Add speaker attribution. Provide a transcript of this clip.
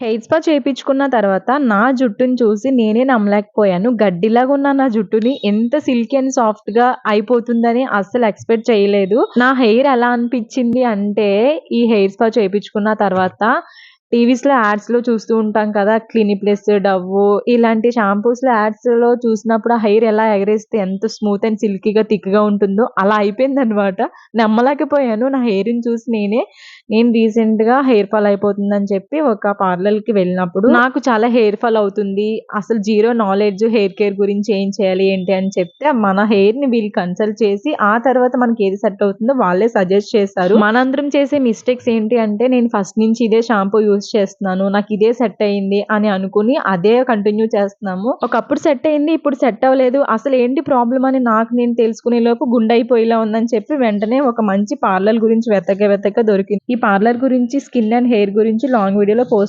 Speaker 1: Hair spa చేపించుకున్న తర్వాత నా జుట్టుని చూసి నేనే నమ్మలేకపోయాను. గడ్డిలాగా ఉన్న నా జుట్టుని ఎంత సిల్కీ అండ్ సాఫ్ట్‌గా అయిపోతుందని అస్సలు ఎక్స్‌పెక్ట్ చేయలేదు. నా హెయిర్ ఎలా అనిపించింది అంటే, ఈ హెయిర్ స్పా చేపించుకున్న తర్వాత టీవీస్‌లో యాడ్స్‌లో చూస్తూ ఉంటాం కదా! క్లినిక్ ప్లస్, డవ్వు ఇలాంటి షాంపూస్‌లో యాడ్స్‌లో చూసినప్పుడు ఆ హెయిర్ ఎలా ఎగరేస్తే ఎంత స్మూత్ అండ్ సిల్కీగా, థిక్‌గా ఉంటుందో అలా అయిపోయిందనమాట. నమ్మలేకపోయాను నా హెయిర్‌ని చూసి నేనే. నేను రీసెంట్‌గా హెయిర్ ఫాల్ అయిపోతుందని చెప్పి ఒక పార్లర్‌కి వెళ్ళినప్పుడు నాకు చాలా హెయిర్ ఫాల్ అవుతుంది. అసలు జీరో నాలెడ్జ్ హెయిర్ కేర్ గురించి ఏం చేయాలి ఏంటి అని చెప్తే మన హెయిర్‌ని వీళ్ళు కన్సల్ట్ చేసి ఆ తర్వాత మనకి ఏది సెట్ అవుతుందో వాళ్ళే సజెస్ట్ చేశారు. మనందరం చేసే మిస్టేక్స్ ఏంటి అంటే నేను ఫస్ట్ నుంచి ఇదే షాంపూ యూజ్ చేస్తున్నాను. నాకు ఇదే సెట్ అయింది అని అనుకుని అదే కంటిన్యూ చేస్తున్నాము. ఒకప్పుడు సెట్ అయింది. ఇప్పుడు సెట్ అవ్వలేదు. అసలు ఏంటి ప్రాబ్లమ్ అని నాకు నేను తెలుసుకునే లోపు గుండయిపోయేలా ఉందని చెప్పి వెంటనే ఒక మంచి పార్లర్ గురించి వెతక దొరికింది. ఈ పార్లర్ గురించి స్కిన్ అండ్ హెయిర్ గురించి లాంగ్ వీడియోలో పోస్ట్